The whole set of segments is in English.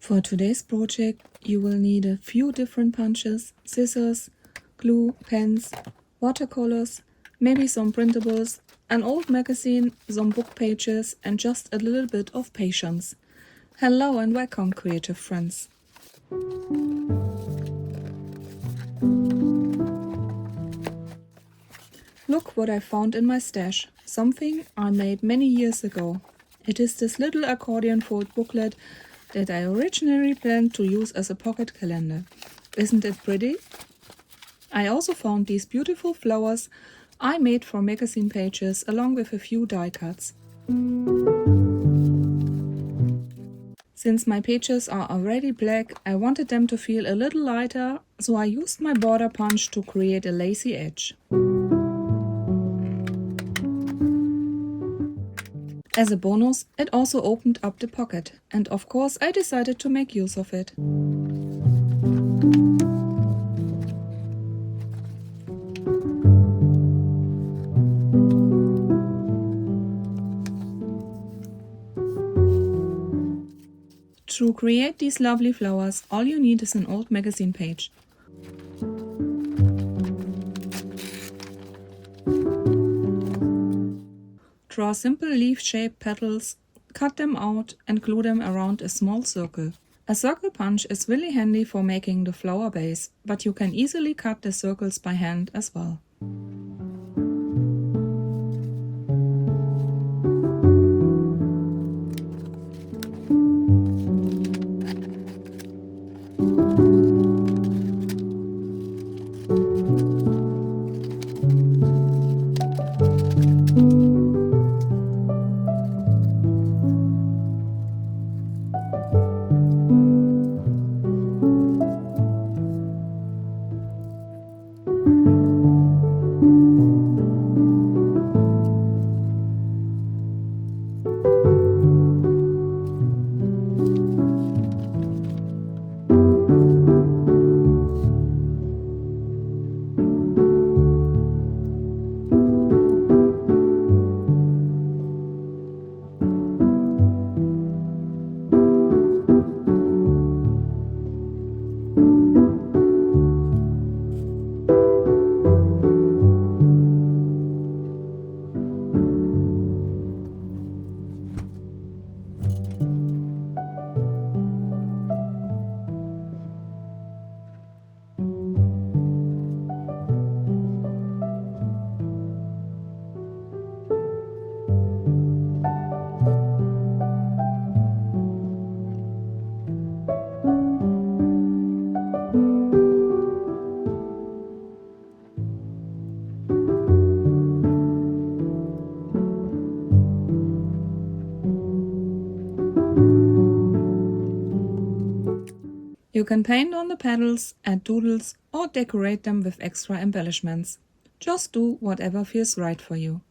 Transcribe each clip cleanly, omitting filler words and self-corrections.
For today's project, you will need a few different punches, scissors, glue, pens, watercolors, maybe some printables, an old magazine, some book pages, and just a little bit of patience. Hello and welcome, creative friends. Look what I found in my stash, something I made many years ago. It is this little accordion-fold booklet that I originally planned to use as a pocket calendar. Isn't it pretty? I also found these beautiful flowers I made for magazine pages along with a few die cuts. Since my pages are already black, I wanted them to feel a little lighter, so I used my border punch to create a lacy edge. As a bonus, it also opened up the pocket, and of course I decided to make use of it. To create these lovely flowers, all you need is an old magazine page. Draw simple leaf-shaped petals, cut them out and glue them around a small circle. A circle punch is really handy for making the flower base, but you can easily cut the circles by hand as well. You can paint on the petals, add doodles, or decorate them with extra embellishments. Just do whatever feels right for you.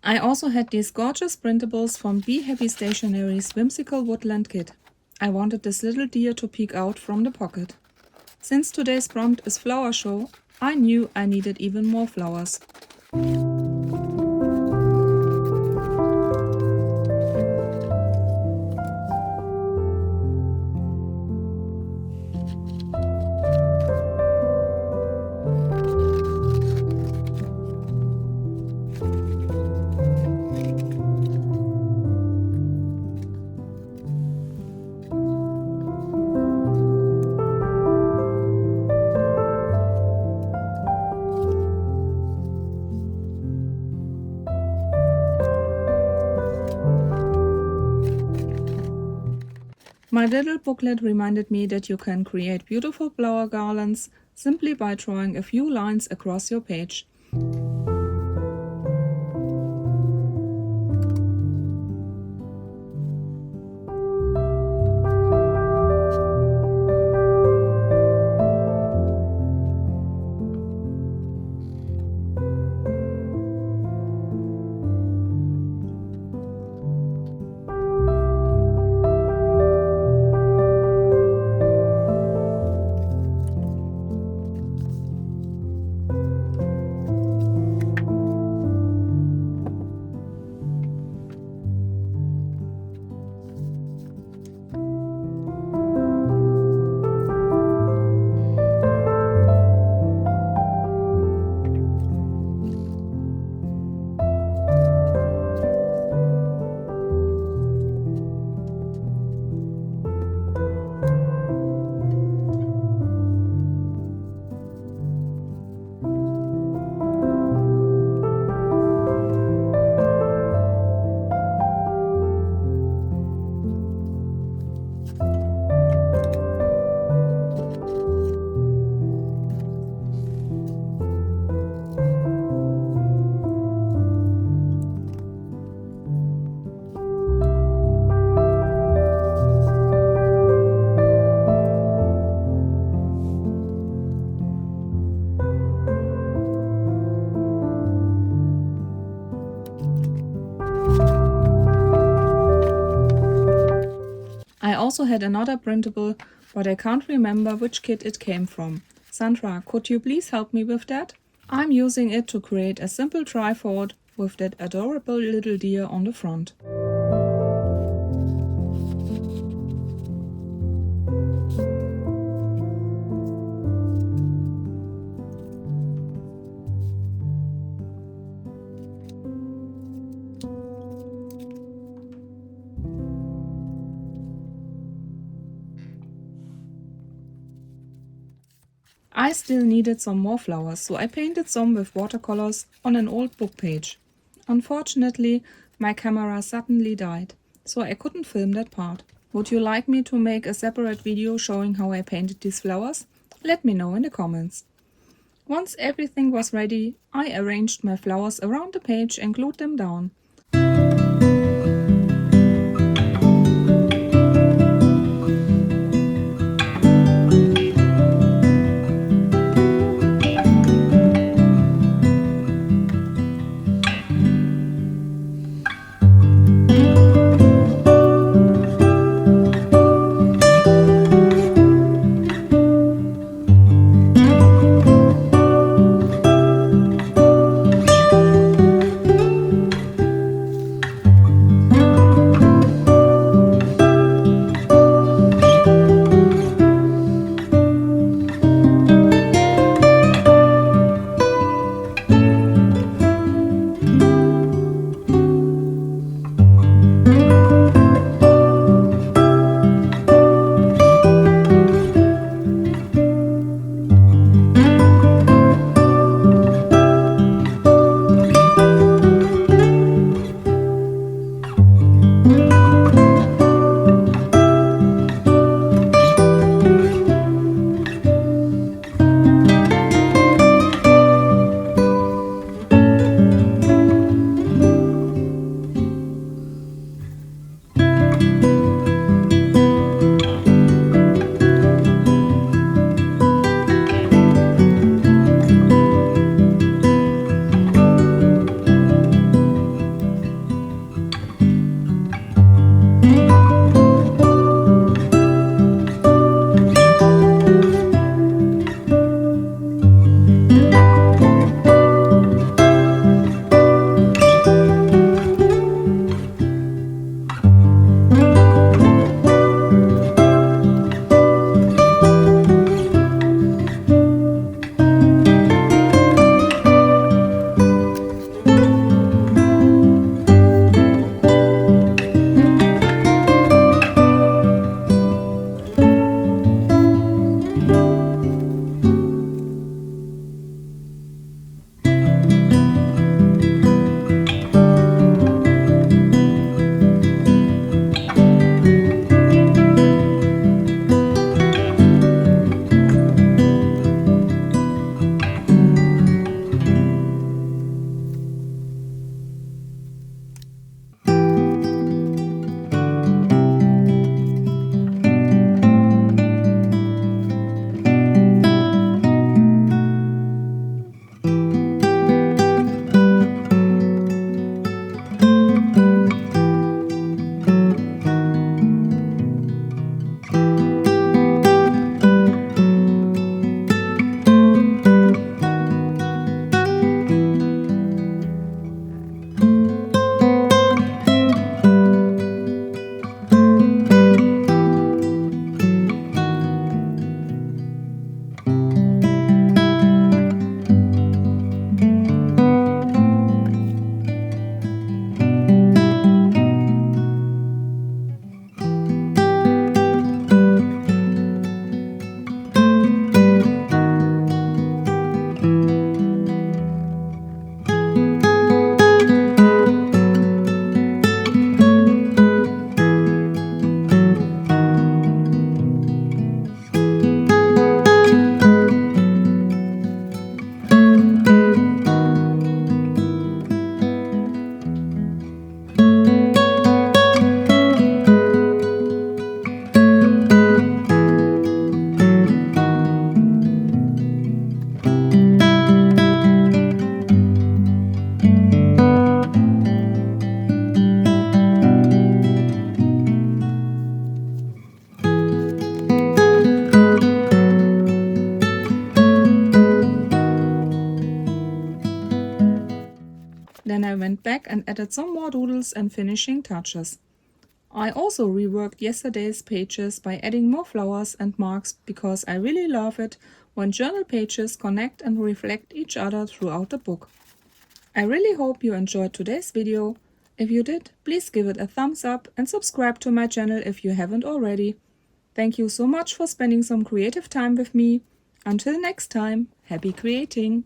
I also had these gorgeous printables from Be Happy Stationery's Whimsical Woodland kit. I wanted this little deer to peek out from the pocket. Since today's prompt is flower show, I knew I needed even more flowers. My little booklet reminded me that you can create beautiful flower garlands simply by drawing a few lines across your page. also had another printable, but I can't remember which kit it came from. Sandra, could you please help me with that? I'm using it to create a simple tripod with that adorable little deer on the front. I still needed some more flowers, so I painted some with watercolors on an old book page. Unfortunately, my camera suddenly died, so I couldn't film that part. Would you like me to make a separate video showing how I painted these flowers? Let me know in the comments. Once everything was ready, I arranged my flowers around the page and glued them down. Then I went back and added some more doodles and finishing touches. I also reworked yesterday's pages by adding more flowers and marks because I really love it when journal pages connect and reflect each other throughout the book. I really hope you enjoyed today's video. If you did, please give it a thumbs up and subscribe to my channel if you haven't already. Thank you so much for spending some creative time with me. Until next time, happy creating!